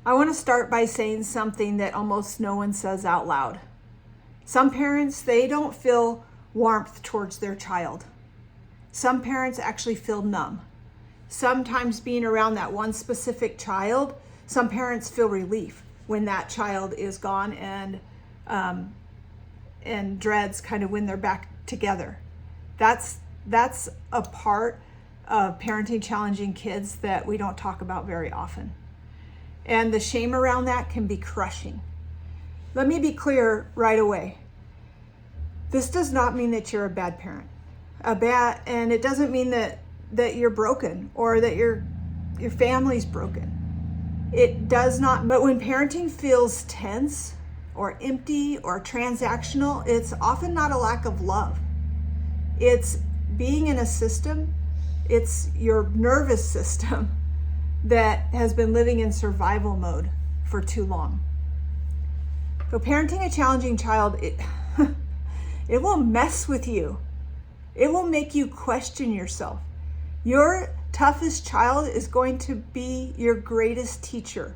I want to start by saying something that almost no one says out loud. Some parents, they don't feel warmth towards their child. Some parents actually feel numb. Sometimes being around that one specific child, some parents feel relief when that child is gone, and dreads kind of when they're back together. That's a part of parenting challenging kids that we don't talk about very often. And the shame around that can be crushing. Let me be clear right away. This does not mean that you're a bad parent. And it doesn't mean that you're broken or that your family's broken. It does not. But when parenting feels tense or empty or transactional, it's often not a lack of love. It's being in a system. It's your nervous system that has been living in survival mode for too long. So parenting a challenging child, it will mess with you. It will make you question yourself. Your toughest child is going to be your greatest teacher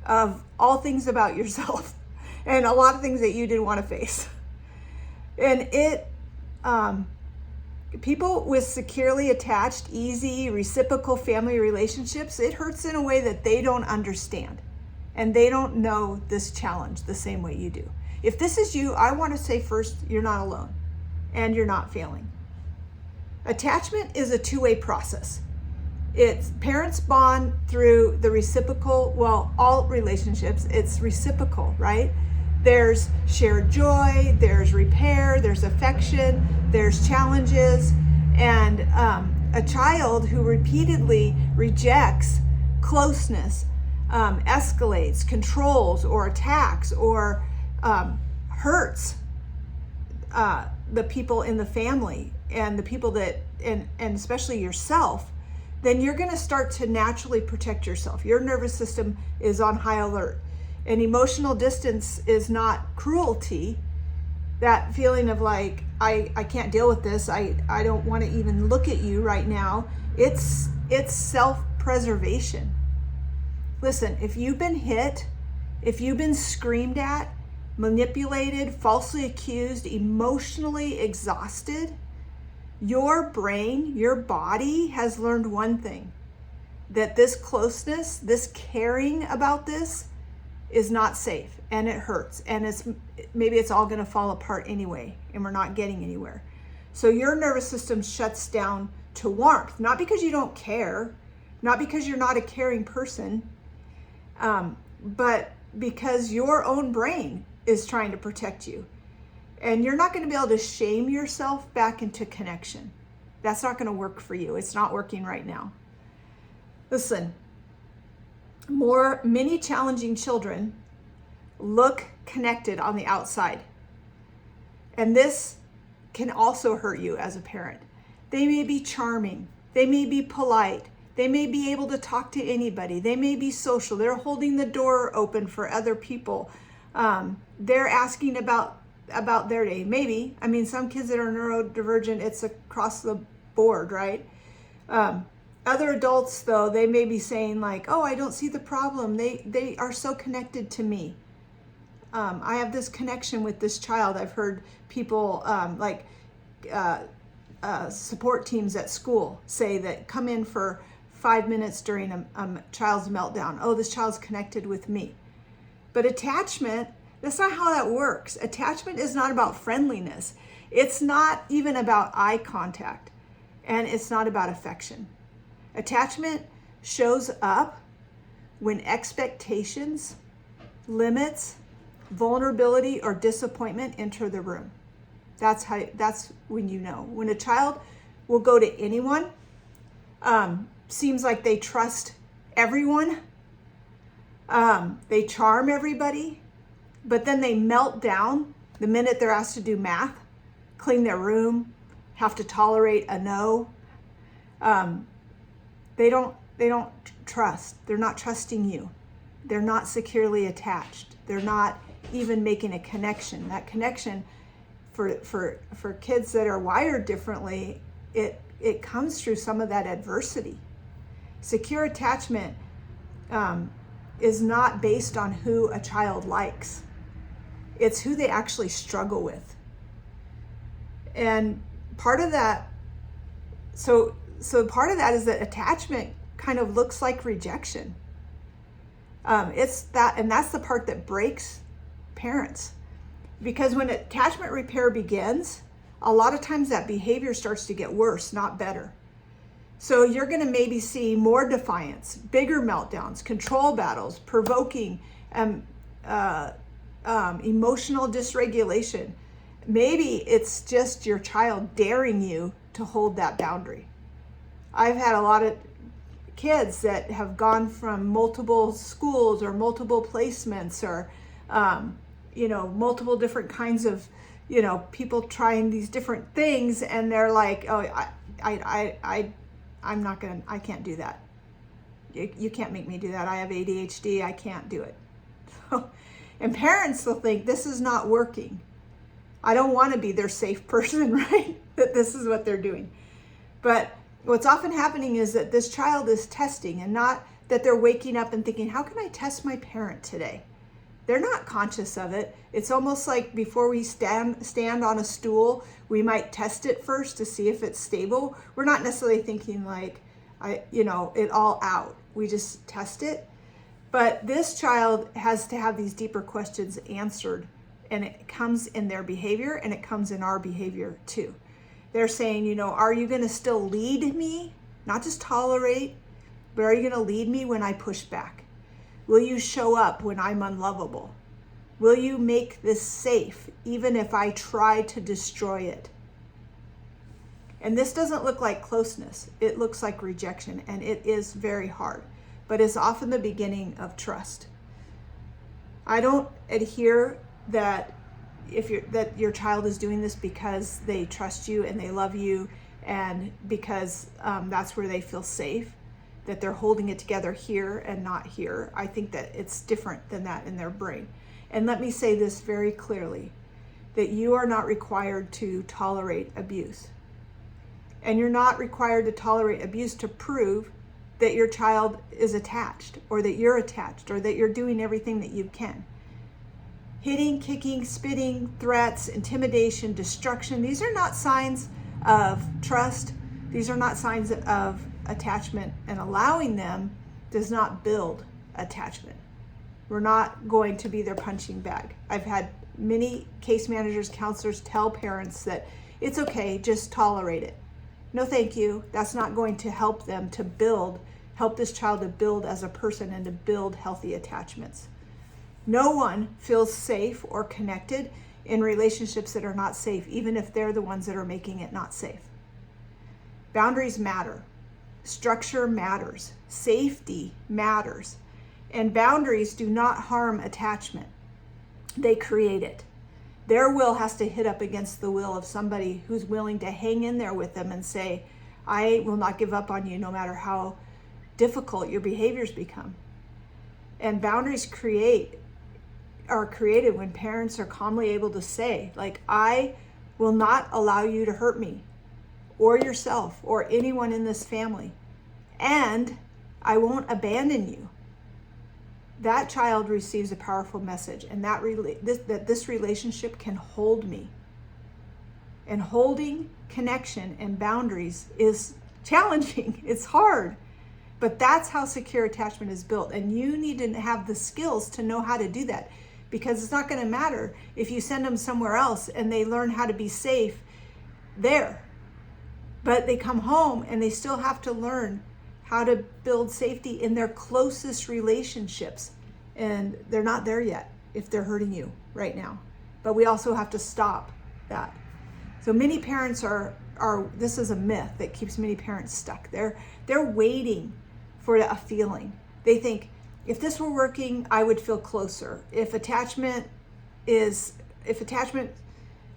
of all things about yourself and a lot of things that you didn't want to face. And people with securely attached, easy, reciprocal family relationships, it hurts in a way that they don't understand. And they don't know this challenge the same way you do. If this is you, I want to say first, you're not alone and you're not failing. Attachment is a two-way process. It's parents bond through the reciprocal, all relationships, it's reciprocal, right? There's shared joy, there's repair, there's affection, there's challenges, and a child who repeatedly rejects closeness, escalates, controls, or attacks, or hurts the people in the family and the people and especially yourself, then you're going to start to naturally protect yourself. Your nervous system is on high alert. And emotional distance is not cruelty. That feeling of like, I can't deal with this. I don't want to even look at you right now. It's self-preservation. Listen, if you've been hit, if you've been screamed at, manipulated, falsely accused, emotionally exhausted, your brain, your body has learned one thing, that this closeness, this caring about this is not safe, and it hurts, and maybe it's all going to fall apart anyway, and we're not getting anywhere. So your nervous system shuts down to warmth, not because you don't care, not because you're not a caring person, but because your own brain is trying to protect you. And you're not going to be able to shame yourself back into connection. That's not going to work for you. It's not working right now. Listen, many challenging children look connected on the outside. And this can also hurt you as a parent. They may be charming. They may be polite. They may be able to talk to anybody. They may be social. They're holding the door open for other people. They're asking about their day. Maybe. I mean, some kids that are neurodivergent, it's across the board, right? Other adults, though, they may be saying like, oh, I don't see the problem. They are so connected to me. I have this connection with this child. I've heard people support teams at school say that come in for 5 minutes during a child's meltdown. Oh, this child's connected with me. But attachment, that's not how that works. Attachment is not about friendliness. It's not even about eye contact. And it's not about affection. Attachment shows up when expectations, limits, vulnerability, or disappointment enter the room. That's when you know. When a child will go to anyone, seems like they trust everyone, they charm everybody, but then they melt down the minute they're asked to do math, clean their room, have to tolerate a no. They don't trust. They're not trusting you. They're not securely attached. They're not even making a connection. That connection for kids that are wired differently, it comes through some of that adversity. Secure attachment is not based on who a child likes. It's who they actually struggle with. And part of that, so part of that is that attachment kind of looks like rejection. It's that, and that's the part that breaks parents. Because when attachment repair begins, a lot of times that behavior starts to get worse, not better. So you're going to maybe see more defiance, bigger meltdowns, control battles, provoking emotional dysregulation. Maybe it's just your child daring you to hold that boundary. I've had a lot of kids that have gone from multiple schools or multiple placements or, multiple different kinds of, people trying these different things, and they're like, oh, I can't do that. You can't make me do that. I have ADHD. I can't do it. And parents will think this is not working. I don't want to be their safe person, right? That this is what they're doing. But what's often happening is that this child is testing, and not that they're waking up and thinking, how can I test my parent today? They're not conscious of it. It's almost like before we stand on a stool, we might test it first to see if it's stable. We're not necessarily thinking like, it all out. We just test it. But this child has to have these deeper questions answered, and it comes in their behavior, and it comes in our behavior too. They're saying, are you going to still lead me? Not just tolerate, but are you going to lead me when I push back? Will you show up when I'm unlovable? Will you make this safe, even if I try to destroy it? And this doesn't look like closeness. It looks like rejection, and it is very hard, but it's often the beginning of trust. I don't adhere that that your child is doing this because they trust you and they love you, and because that's where they feel safe, that they're holding it together here and not here. I think that it's different than that in their brain. And let me say this very clearly, that you are not required to tolerate abuse. And you're not required to tolerate abuse to prove that your child is attached, or that you're attached, or that you're doing everything that you can. Hitting, kicking, spitting, threats, intimidation, destruction, these are not signs of trust. These are not signs of attachment, and allowing them does not build attachment. We're not going to be their punching bag. I've had many case managers, counselors tell parents that it's okay, just tolerate it. No, thank you. That's not going to help them to help this child to build as a person and to build healthy attachments. No one feels safe or connected in relationships that are not safe, even if they're the ones that are making it not safe. Boundaries matter. Structure matters. Safety matters. And boundaries do not harm attachment. They create it. Their will has to hit up against the will of somebody who's willing to hang in there with them and say, I will not give up on you no matter how difficult your behaviors become. And boundaries are created when parents are calmly able to say, like, I will not allow you to hurt me or yourself or anyone in this family, and I won't abandon you. That child receives a powerful message, and that this relationship can hold me. And holding connection and boundaries is challenging. It's hard. But that's how secure attachment is built. And you need to have the skills to know how to do that, because it's not going to matter if you send them somewhere else and they learn how to be safe there. But they come home and they still have to learn how to build safety in their closest relationships. And they're not there yet if they're hurting you right now. But we also have to stop that. So many parents are this is a myth that keeps many parents stuck. They're waiting for a feeling. They think, if this were working, I would feel closer. If attachment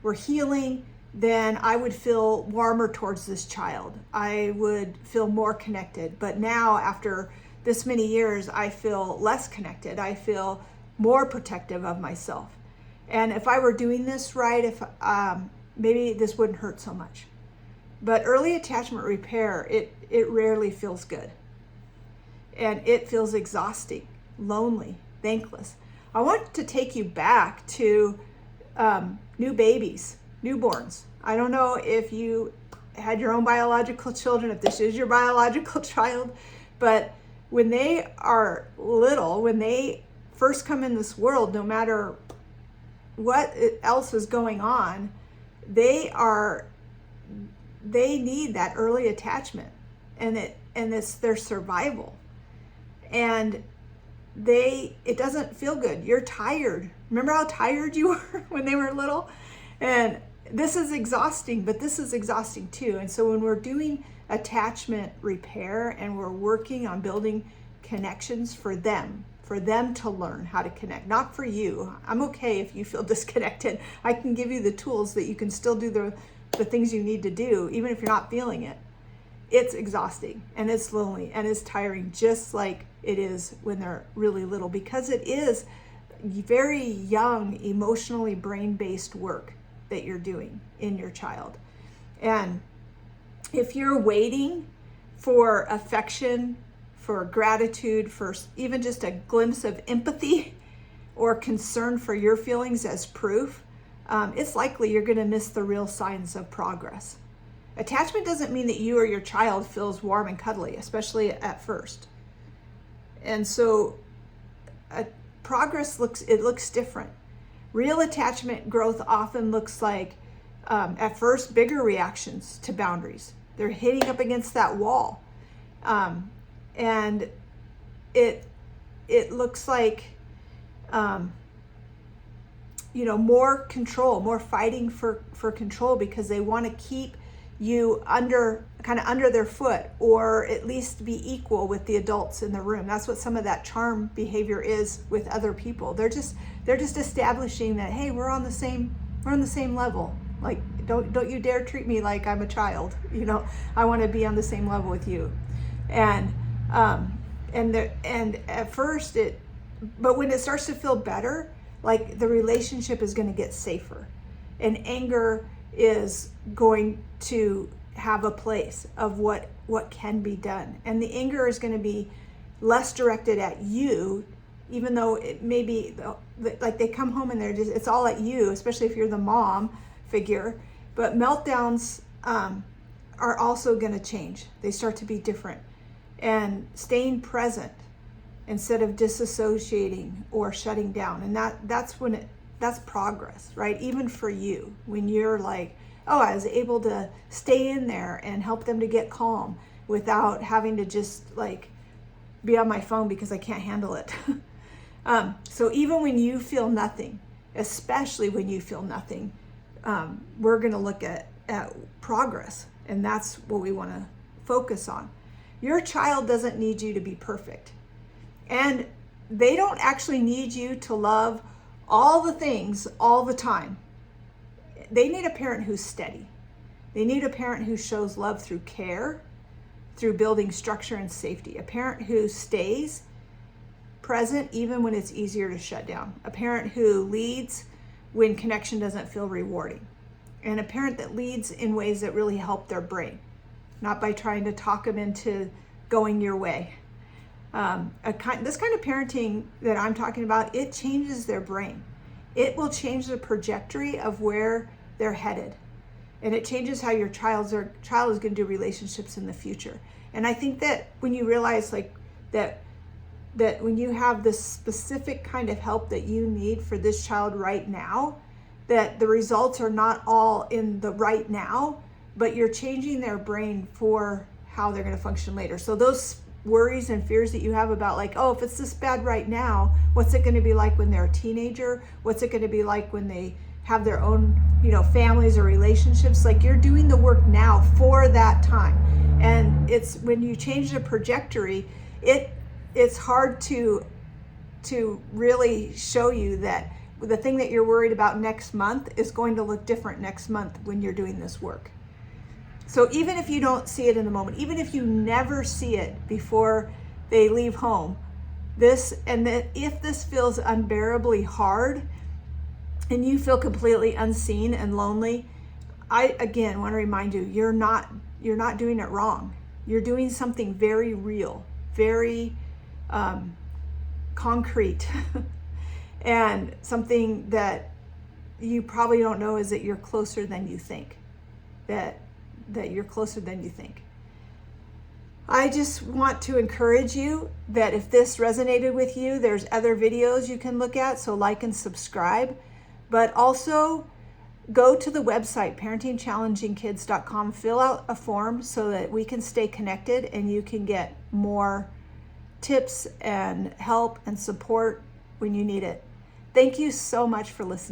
were healing, then I would feel warmer towards this child. I would feel more connected. But now, after this many years, I feel less connected. I feel more protective of myself. And if I were doing this right, maybe this wouldn't hurt so much. But early attachment repair, it rarely feels good. And it feels exhausting. lonely, thankless. I want to take you back to new babies, newborns. I don't know if you had your own biological children, if this is your biological child, but when they are little, when they first come in this world, no matter what else is going on, they need that early attachment, and it's their survival. And it doesn't feel good. You're tired. Remember how tired you were when they were little? And this is exhausting, but this is exhausting too. And so when we're doing attachment repair and we're working on building connections for them to learn how to connect, not for you. I'm okay if you feel disconnected. I can give you the tools that you can still do the things you need to do, even if you're not feeling it. It's exhausting and it's lonely and it's tiring, just like it is when they're really little, because it is very young, emotionally brain-based work that you're doing in your child. And if you're waiting for affection, for gratitude, for even just a glimpse of empathy or concern for your feelings as proof, it's likely you're going to miss the real signs of progress. Attachment doesn't mean that you or your child feels warm and cuddly, especially at first. And so progress looks different. Real attachment growth often looks like, at first, bigger reactions to boundaries. They're hitting up against that wall. And it looks like, more control, more fighting for control, because they want to keep you under their foot, or at least be equal with the adults in the room. That's what some of that charm behavior is with other people. They're just establishing that, hey, we're on the same level. Like, don't you dare treat me like I'm a child. I want to be on the same level with you. And at first but when it starts to feel better, like, the relationship is going to get safer, and anger is going to have a place of what can be done. And the anger is going to be less directed at you, even though it may be like they come home and it's all at you, especially if you're the mom figure. But meltdowns are also going to change. They start to be different, and staying present instead of disassociating or shutting down. And that's progress, right? Even for you, when you're like, oh, I was able to stay in there and help them to get calm without having to just like be on my phone because I can't handle it. So even when you feel nothing, especially when you feel nothing, we're going to look at progress, and that's what we want to focus on. Your child doesn't need you to be perfect, and they don't actually need you to love all the things all the time. They need a parent who's steady. They need a parent who shows love through care, through building structure and safety. A parent who stays present even when it's easier to shut down. A parent who leads when connection doesn't feel rewarding. And a parent that leads in ways that really help their brain, not by trying to talk them into going your way. This kind of parenting that I'm talking about, it changes their brain. It will change the trajectory of where they're headed. And it changes how your child is going to do relationships in the future. And I think that when you realize that when you have this specific kind of help that you need for this child right now, that the results are not all in the right now, but you're changing their brain for how they're going to function later. So those worries and fears that you have about, like, oh, if it's this bad right now, what's it going to be like when they're a teenager? What's it going to be like when they have their own, families or relationships? Like, you're doing the work now for that time. And it's when you change the trajectory, it's hard to really show you that the thing that you're worried about next month is going to look different next month when you're doing this work. So even if you don't see it in the moment, even if you never see it before they leave home, if this feels unbearably hard and you feel completely unseen and lonely, I again want to remind you, you're not doing it wrong. You're doing something very real, very concrete and something that you probably don't know is that you're closer than you think. That you're closer than you think. I just want to encourage you that if this resonated with you, there's other videos you can look at, so like and subscribe. But also go to the website, parentingchallengingkids.com, fill out a form so that we can stay connected and you can get more tips and help and support when you need it. Thank you so much for listening.